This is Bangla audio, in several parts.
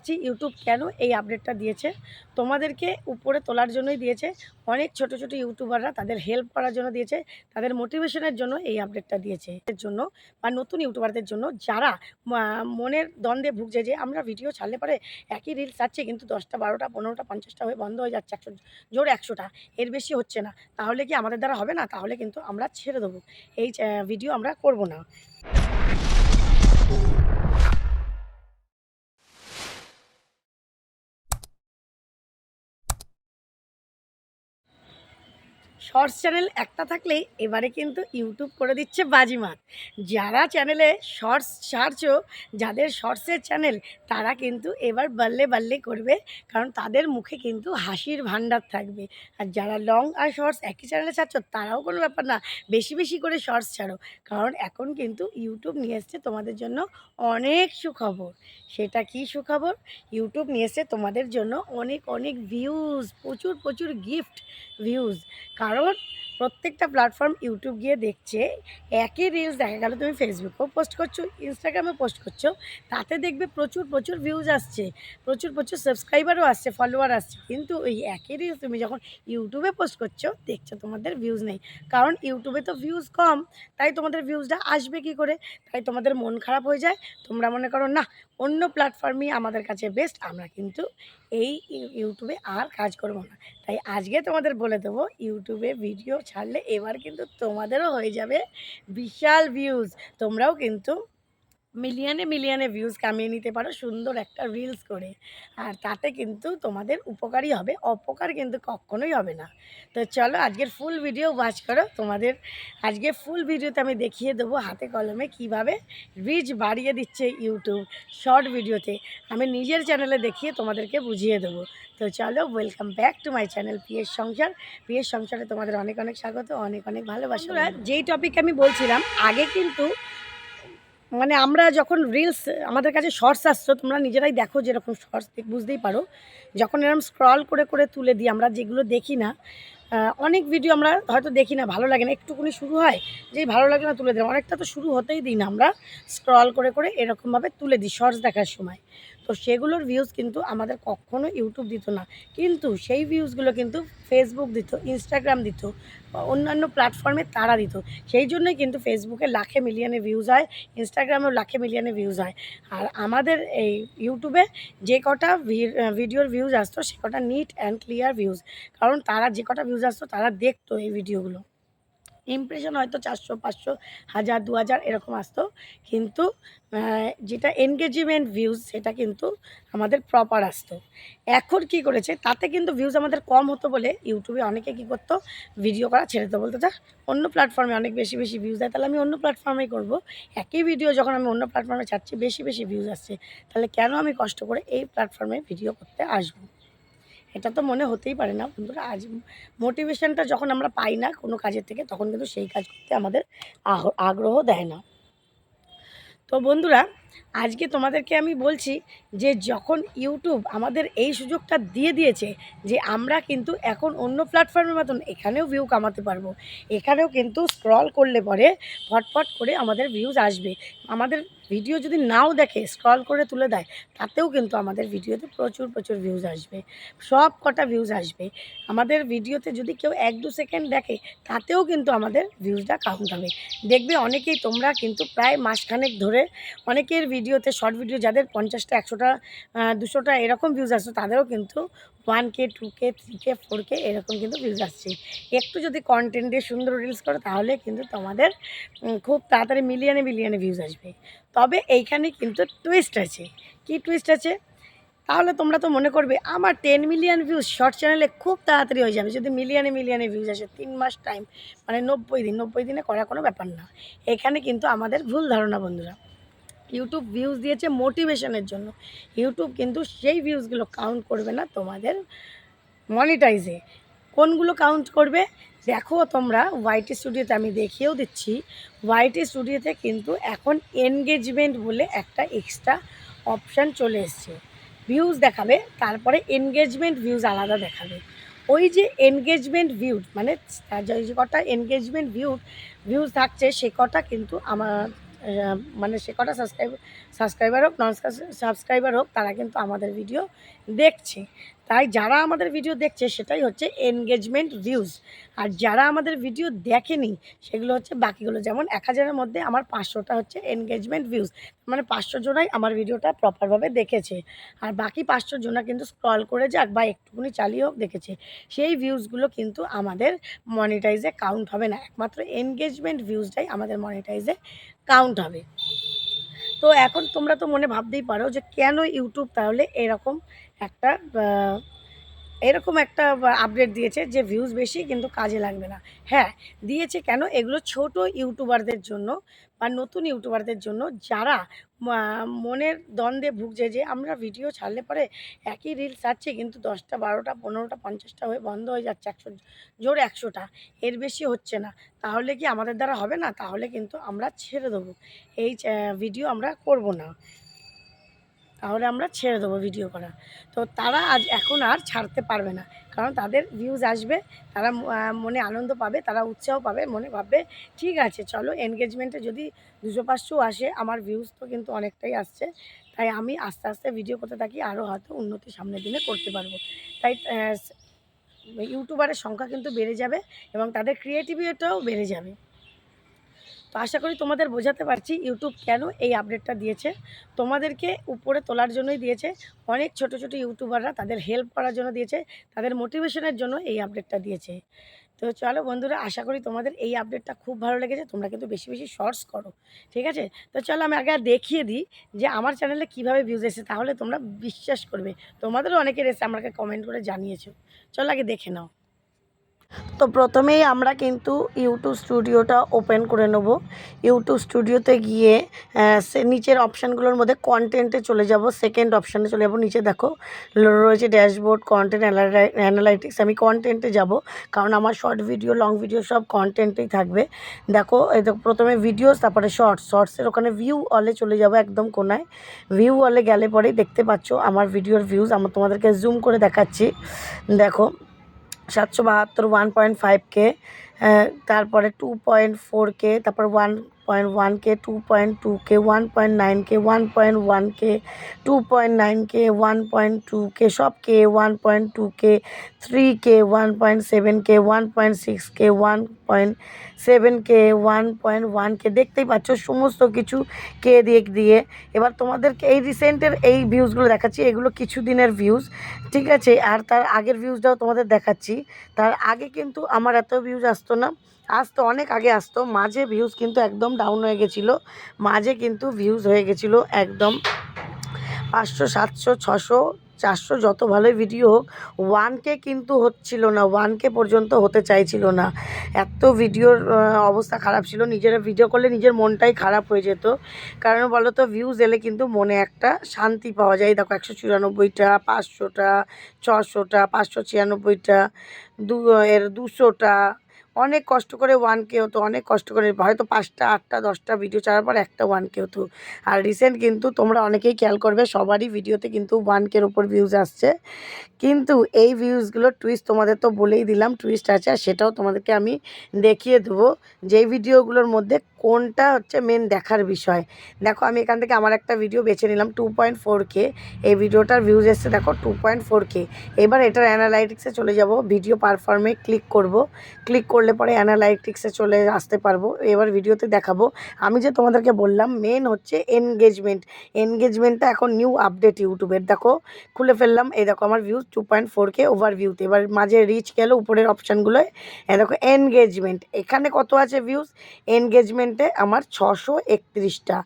দেখাচ্ছি ইউটিউব কেন এই আপডেটটা দিয়েছে। তোমাদেরকে উপরে তোলার জন্যই দিয়েছে। অনেক ছোট ছোট ইউটিউবাররা তাদের হেল্প করার জন্য দিয়েছে, তাদের মোটিভেশনের জন্য এই আপডেটটা দিয়েছে। এর জন্য বা নতুন ইউটিউবারদের জন্য যারা মনের দ্বন্দ্বে ভুগছে যে আমরা ভিডিও ছাড়লে পরে একই রিলস ছাড়ছি কিন্তু 10টা 12টা 15টা 50টা হয়ে বন্ধ হয়ে যাচ্ছে, 100 জোর 100টা, এর বেশি হচ্ছে না। তাহলে কি আমাদের দ্বারা হবে না? তাহলে কিন্তু আমরা ছেড়ে দেবো, এই ভিডিও আমরা করব না। শর্টস চ্যানেল একটা থাকলেই এবারে কিন্তু ইউটিউব করে দিচ্ছে বাজিমাত। যারা চ্যানেলে শর্টস ছাড়ছো, যাদের শর্টসের চ্যানেল, তারা কিন্তু এবার বাল্লে বাল্লে করবে, কারণ তাদের মুখে কিন্তু হাসির ভাণ্ডার থাকবে। আর যারা লং আর শর্টস একই চ্যানেলে ছাড়ছো, তারাও কোনো ব্যাপার না, বেশি বেশি করে শর্টস ছাড়ো, কারণ এখন কিন্তু ইউটিউব নিয়ে এসছে তোমাদের জন্য অনেক সুখবর। সেটা কি সুখবর? ইউটিউব নিয়ে এসছে তোমাদের জন্য অনেক অনেক ভিউজ, প্রচুর প্রচুর গিফট ভিউজ। কারণ প্রত্যেকটা প্ল্যাটফর্ম ইউটিউব গিয়ে দেখছে একই রিলস, দেখা গেল তুমি ফেসবুকেও পোস্ট করছো, ইনস্টাগ্রামে পোস্ট করছো, তাতে দেখবে প্রচুর প্রচুর ভিউজ আসছে, প্রচুর প্রচুর সাবস্ক্রাইবারও আসছে, ফলোয়ার আসছে। কিন্তু ওই একই রিলস তুমি যখন ইউটিউবে পোস্ট করছো, দেখছো তোমাদের ভিউজ নেই। কারণ ইউটিউবে তো ভিউজ কম, তাই তোমাদের ভিউজটা আসবে কী করে? তাই তোমাদের মন খারাপ হয়ে যায়। তোমরা মনে করো না, অন্য প্ল্যাটফর্মই আমাদের কাছে বেস্ট, আমরা কিন্তু এই ইউটিউবে আর কাজ করব না। তাই আজকে তোমাদের বলে দেবো, ইউটিউবে ভিডিও ছাড়লে এবার কিন্তু তোমাদেরও হয়ে যাবে বিশাল ভিউজ। তোমরাও কিন্তু মিলিয়নে মিলিয়নে ভিউজ কামিয়ে নিতে পারো সুন্দর একটা রিলস করে। আর তাতে কিন্তু তোমাদের উপকারই হবে, অপকার কিন্তু কখনোই হবে না। তো চলো আজকের ফুল ভিডিও ওয়াচ করো। তোমাদের আজকে ফুল ভিডিওতে আমি দেখিয়ে দেবো হাতে কলমে কিভাবে রিচ বাড়িয়ে দিচ্ছে ইউটিউব শর্ট ভিডিওতে। আমি নিজের চ্যানেলে দেখিয়ে তোমাদেরকে বুঝিয়ে দেবো। তো চলো, welcome back to my channel PS সংসার। পিএস সংসারে তোমাদের অনেক অনেক স্বাগত, অনেক অনেক ভালোবাসা। যেই টপিক আমি বলছিলাম, আগে কিন্তু মানে আমরা যখন রিলস, আমাদের কাছে শর্টস আসতো, তোমরা নিজেরাই দেখো যেরকম শর্টস বুঝতেই পারো, যখন এরকম স্ক্রল করে করে তুলে দিই আমরা, যেগুলো দেখি না, অনেক ভিডিও আমরা হয়তো দেখি না, ভালো লাগে না, একটুকুনি শুরু হয়, যেই ভালো লাগে না তুলে দিলাম, অনেকটা তো শুরু হতেই দিই না, আমরা স্ক্রল করে করে এরকমভাবে তুলে দিই শর্টস দেখার সময়। তো সেগুলোর ভিউজ কিন্তু আমাদের কখনো ইউটিউব দিত না, কিন্তু সেই ভিউজগুলো কিন্তু ফেসবুক দিত, ইনস্টাগ্রাম দিত, অন্যান্য প্ল্যাটফর্মে তারা দিত। সেই জন্যই কিন্তু ফেসবুকে লাখে মিলিয়নে ভিউজ হয়, ইনস্টাগ্রামেও লাখে মিলিয়নে ভিউজ হয়। আর আমাদের এই ইউটিউবে যে কটা ভিডিওর ভিউজ আসতো, সে কটা নিট অ্যান্ড ক্লিয়ার ভিউজ, কারণ তারা যে কটা ভিউজ আসতো তারা দেখতো এই ভিডিওগুলো। ইমপ্রেশন হয়তো 400 500 1000 2000 এরকম আসতো, কিন্তু যেটা এনগেজমেন্ট ভিউজ সেটা কিন্তু আমাদের প্রপার আসতো। এখন কি করেছে, তাতে কিন্তু ভিউজ আমাদের কম হতো বলে ইউটিউবে অনেকে কী করতো, ভিডিও করা ছেড়ে দিতো, বলতো যা অন্য প্ল্যাটফর্মে অনেক বেশি বেশি ভিউজ দেয়, তাহলে আমি অন্য প্ল্যাটফর্মেই করব। একই ভিডিও যখন আমি অন্য প্ল্যাটফর্মে ছাড়ছি, বেশি বেশি ভিউজ আসছে, তাহলে কেন আমি কষ্ট করে এই প্ল্যাটফর্মে ভিডিও করতে আসবো? এটা তো মনে হতেই পারে না বন্ধুরা। আজ মোটিভেশনটা যখন আমরা পাই না কোনো কাজের থেকে, তখন কিন্তু সেই কাজ করতে আমাদের আগ্রহ দেয় না। তো বন্ধুরা, আজকে তোমাদেরকে আমি বলছি যে যখন ইউটিউব আমাদের এই সুযোগটা দিয়ে দিয়েছে যে আমরা কিন্তু এখন অন্য প্ল্যাটফর্মের মতন এখানেও ভিউ কামাতে পারবো, এখানেও কিন্তু স্ক্রল করলে পরে ফটফট করে আমাদের ভিউজ আসবে। আমাদের ভিডিও যদি নাও দেখে, স্ক্রল করে তুলে দেয়, তাতেও কিন্তু আমাদের ভিডিওতে প্রচুর প্রচুর ভিউজ আসবে, সব কটা ভিউজ আসবে। আমাদের ভিডিওতে যদি কেউ 1-2 সেকেন্ড দেখে, তাতেও কিন্তু আমাদের ভিউজটা কাউন্ট হবে। দেখবে অনেকেই, তোমরা কিন্তু প্রায় মাসখানেক ধরে অনেকের ভিডিওতে, শর্ট ভিডিও যাদের 50টা 100টা 200টা এরকম ভিউজ আসছে, তাদেরও কিন্তু 1K 2K 3K 4K এরকম কিন্তু ভিউজ আসছে। একটু যদি কন্টেন্ট দিয়ে সুন্দর রিলস করো, তাহলে কিন্তু তোমাদের খুব তাড়াতাড়ি মিলিয়নে মিলিয়নে ভিউজ আসবে। তবে এইখানে কিন্তু টুইস্ট আছে। কি টুইস্ট আছে? তাহলে তোমরা তো মনে করবে আমার 10 মিলিয়ন ভিউজ শর্ট চ্যানেলে খুব তাড়াতাড়ি হয়ে যাবে যদি মিলিয়নে মিলিয়নে ভিউজ আসে, 3 মাস টাইম, মানে 90 দিন, 90 দিনে করা কোনো ব্যাপার না। এখানে কিন্তু আমাদের ভুল ধারণা বন্ধুরা। ইউটিউব ভিউজ দিয়েছে মোটিভেশনের জন্য, ইউটিউব কিন্তু সেই ভিউজগুলো কাউন্ট করবে না তোমাদের মনিটাইজে। কোনগুলো কাউন্ট করবে? দেখো তোমরা ওয়াইটি স্টুডিওতে আমি দেখিয়েও দিচ্ছি, ওয়াইটি স্টুডিওতে কিন্তু এখন এনগেজমেন্ট বলে একটা এক্সট্রা অপশান চলে এসছে। ভিউজ দেখাবে, তারপরে এনগেজমেন্ট ভিউজ আলাদা দেখাবে। ওই যে এনগেজমেন্ট ভিউজ মানে যে কটা এনগেজমেন্ট ভিউজ থাকছে, সে কটা কিন্তু আমার মানে সে কটা সাবস্ক্রাইবার হোক নন সাবস্ক্রাইবার হোক, তারা কিন্তু আমাদের ভিডিও দেখছে। তাই যারা আমাদের ভিডিও দেখছে সেটাই হচ্ছে এনগেজমেন্ট ভিউজ, আর যারা আমাদের ভিডিও দেখেনি সেগুলো হচ্ছে বাকিগুলো। যেমন 1000-এর মধ্যে আমার 500টা হচ্ছে এনগেজমেন্ট ভিউজ, মানে 500 জনাই আমার ভিডিওটা প্রপারভাবে দেখেছে, আর বাকি 500 জনা কিন্তু স্ক্রল করে যাক বা একটুখানি চালিয়ে হোক দেখেছে। সেই ভিউজগুলো কিন্তু আমাদের মনিটাইজে কাউন্ট হবে না, একমাত্র এনগেজমেন্ট ভিউজটাই আমাদের মনিটাইজে কাউন্ট হবে। তো এখন তোমরা তো মনে ভাবতেই পারো যে কেন ইউটিউব তাহলে একটা এরকম একটা আপডেট দিয়েছে যে ভিউজ বেশি কিন্তু কাজে লাগবে না। হ্যাঁ, দিয়েছে কেন? এগুলো ছোট ইউটিউবারদের জন্য বা নতুন ইউটিউবারদের জন্য, যারা মনের দ্বন্দ্বে ভুগছে যে আমরা ভিডিও ছাড়লে পরে একই রিল ছাড়ছি কিন্তু 10টা 12টা 15টা 50টা হয়ে বন্ধ হয়ে যাচ্ছে, 100 জোর 100টা, এর বেশি হচ্ছে না। তাহলে কি আমাদের দ্বারা হবে না? তাহলে কিন্তু আমরা ছেড়ে দেবো, এই ভিডিও আমরা করব না, তাহলে আমরা ছেড়ে দেবো ভিডিও করা। তো তারা এখন আর ছাড়তে পারবে না, কারণ তাদের ভিউজ আসবে, তারা মনে আনন্দ পাবে, তারা উৎসাহ পাবে, মনে ভাববে ঠিক আছে চলো এনগেজমেন্টে যদি 200-500 আসে, আমার ভিউজ তো কিন্তু অনেকটাই আসছে, তাই আমি আস্তে আস্তে ভিডিও করতে থাকি, আরও হয়তো উন্নতি সামনের দিনে করতে পারবো। তাই ইউটিউবারের সংখ্যা কিন্তু বেড়ে যাবে এবং তাদের ক্রিয়েটিভিটিটাও বেড়ে যাবে। তো আশা করি তোমাদের বোঝাতে পারছি ইউটিউব কেন এই আপডেটটা দিয়েছে। তোমাদেরকে উপরে তোলার জন্যই দিয়েছে, অনেক ছোট ছোট ইউটিউবাররা তাদের হেল্প করার জন্য দিয়েছে, তাদের মোটিভেশনের জন্য এই আপডেটটা দিয়েছে। তো চলো বন্ধুরা, আশা করি তোমাদের এই আপডেটটা খুব ভালো লেগেছে, তোমরা কিন্তু বেশি বেশি শর্টস করো, ঠিক আছে? তো চলো আমি আগে দেখিয়ে দিই যে আমার চ্যানেলে কীভাবে ভিউজ এসেছে, তাহলে তোমরা বিশ্বাস করবে। তোমাদেরও অনেকের এসে আমাকে কমেন্ট করে জানিয়েছো। চলো আগে দেখে নাও। তো প্রথমেই আমরা কিন্তু ইউটিউব স্টুডিওটা ওপেন করে নেব। ইউটিউব স্টুডিওতে গিয়ে সে নিচের অপশানগুলোর মধ্যে কন্টেন্টে চলে যাব, সেকেন্ড অপশানে চলে যাব। নিচে দেখো রয়েছে ড্যাশবোর্ড, কন্টেন্ট অ্যানালাইটিক্স। আমি কন্টেন্টে যাব, কারণ আমার শর্ট ভিডিও লং ভিডিও সব কন্টেন্টেই থাকবে। দেখো এই দেখো প্রথমে ভিডিওস, তারপরে শর্টসের ওখানে ভিউ অলে চলে যাব, একদম কোনায়। ভিউ অলে গেলে পরেই দেখতে পাচ্ছ আমার ভিডিওর ভিউজ। আমার তোমাদেরকে জুম করে দেখাচ্ছি, দেখো 772 1.5K, তারপরে 2.4K, তারপর 1.1K, 2.2K, 1.9K, 1.1K, 2.9K, 1.2K, সব K, 1.2K, 3K, 1.7K, 1.6K, 1.7K, 1.1K, দেখতেই পাচ্ছ সমস্ত কিছু কে দিয়ে। এবার তোমাদেরকে এই রিসেন্টের এই ভিউজগুলো দেখাচ্ছি, এগুলো কিছু দিনের ভিউজ, ঠিক আছে? আর তার আগের ভিউজটাও তোমাদের দেখাচ্ছি। তার আগে কিন্তু আমার এত ভিউজ আসতো না, আসতো অনেক আগে আসতো, মাঝে ভিউজ কিন্তু একদম ডাউন হয়ে গেছিলো। মাঝে কিন্তু ভিউজ হয়ে গেছিলো একদম 500, 700, 600, 400, যত ভালোই ভিডিও হোক 1K কিন্তু হচ্ছিল না, 1K পর্যন্ত হতে চাইছিল না। এত ভিডিওর অবস্থা খারাপ ছিল, নিজেরা ভিডিও করলে নিজের মনটাই খারাপ হয়ে যেত। কারণ বলো তো, ভিউজ এলে কিন্তু মনে একটা শান্তি পাওয়া যায়। দেখো 194টা, 500টা, 600টা, 596টা, 200টা, অনেক কষ্ট করে 1K হতো, অনেক কষ্ট করে হয়তো 5টা 8টা 10টা ভিডিও ছাড়ার পর একটা 1K হতো। আর রিসেন্ট কিন্তু তোমরা অনেকেই খেয়াল করবে সবারই ভিডিওতে কিন্তু 1Kর উপর ভিউজ আসছে। কিন্তু এই ভিউজগুলোর টুইস্ট তোমাদের তো বলেই দিলাম, টুইস্ট আছে, আর সেটাও তোমাদেরকে আমি দেখিয়ে দেবো যে ভিডিওগুলোর মধ্যে কোনটা হচ্ছে মেন দেখার বিষয়। দেখো আমি এখান থেকে আমার একটা ভিডিও বেছে নিলাম 2.4K, এই ভিডিওটার ভিউজ এসছে দেখো 2.4K। এবার এটার অ্যানালাইটিক্সে চলে যাব, ভিডিও পারফর্মে ক্লিক করব, ক্লিক করলে পরে অ্যানালাইটিক্সে চলে আসতে পারবো। এবার ভিডিওতে দেখাবো, আমি যে তোমাদেরকে বললাম মেন হচ্ছে এনগেজমেন্টটা এখন নিউ আপডেট ইউটিউবের। দেখো খুলে ফেললাম, এই দেখো আমার ভিউজ 2.4K ওভারভিউতে। এবার মাঝে রিচ গেল উপরের অপশানগুলোয়, দেখো এনগেজমেন্ট, এখানে কত আছে ভিউজ? এনগেজমেন্টে আমার 631টা,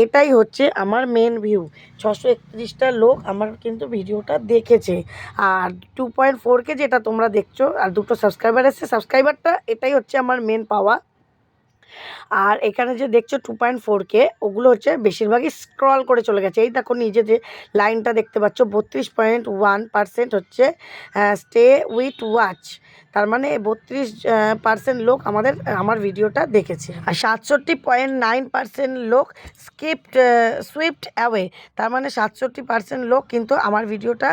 এটাই হচ্ছে আমার মেন ভিউ। 631টা লোক আমার কিন্তু ভিডিওটা দেখেছে। আর 2.4K যেটা তোমরা দেখছো, আর 2টো সাবস্ক্রাইবার এসছে, সাবস্ক্রাইবারটা এটাই হচ্ছে আমার মেন পাওয়া। আর এখানে যে দেখছো 2.4K, ওগুলো হচ্ছে বেশিরভাগই স্ক্রল করে চলে গেছে। এই দেখো নিজে যে লাইনটা দেখতে পাচ্ছ 32.1% হচ্ছে স্টে উইথ ওয়াচ, তার মানে 32% লোক আমার ভিডিওটা দেখেছে। আর 67.9% লোক সুইফট অ্যাওয়ে, তার মানে 67% লোক কিন্তু আমার ভিডিওটা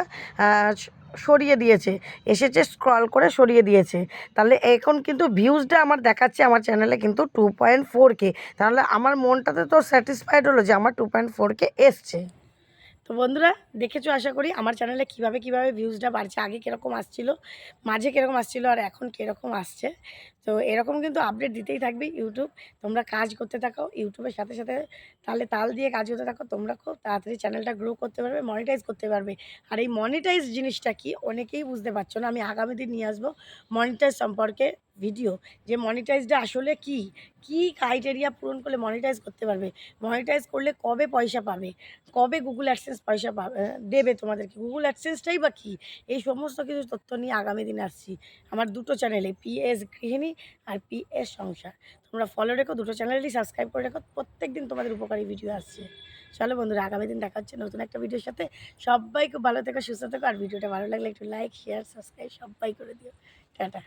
সরিয়ে দিয়েছে, এসেছে স্ক্রল করে সরিয়ে দিয়েছে। তাহলে এখন কিন্তু ভিউজটা আমার দেখাচ্ছে আমার চ্যানেলে কিন্তু 2.4K। তাহলে আমার মনটাতে তো স্যাটিসফাইড হলো যে আমার 2.4K এসছে। তো বন্ধুরা দেখেছো আশা করি আমার চ্যানেলে কিভাবে ভিউজটা বাড়ছে, আগে কীরকম আসছিল, মাঝে কীরকম আসছিল আর এখন কীরকম আসছে। তো এরকম কিন্তু আপডেট দিতেই থাকবে ইউটিউব। তোমরা কাজ করতে থাকো ইউটিউবের সাথে সাথে, তাহলে তাল দিয়ে কাজ করতে থাকো, তোমরা খুব তাড়াতাড়ি চ্যানেলটা গ্রো করতে পারবে, মনিটাইজ করতে পারবে। আর এই মনিটাইজ জিনিসটা কি অনেকেই বুঝতে পারছো না, আমি আগামী দিন নিয়ে আসবো মনিটাইজ সম্পর্কে ভিডিও, যে মনিটাইজটা আসলে কি, কি ক্রাইটেরিয়া পূরণ করলে মনিটাইজ করতে পারবে, মনিটাইজ করলে কবে পয়সা পাবে, কবে গুগল অ্যাডসেন্স পয়সা দেবে তোমাদেরকে, গুগল অ্যাডসেন্সটাই বা কী, এই সমস্ত কিছু তথ্য নিয়ে আগামী দিনে আসছি আমার দুটো চ্যানেলে, PS গৃহিণী আর PS সংসার। তোমরা ফলো রেখো, দুটো চ্যানেলই সাবস্ক্রাইব করে রেখো, প্রত্যেক দিন তোমাদের উপকারী ভিডিও আসছে। চলো বন্ধুরা আগামী দিন দেখা হচ্ছে নতুন একটা ভিডিওর সাথে। সবাই খুব ভালো থেকো, সুস্থ থেকো, আর ভিডিওটা ভালো লাগলে একটু লাইক, শেয়ার, সাবস্ক্রাইব সবাই করে দিও। টাটা।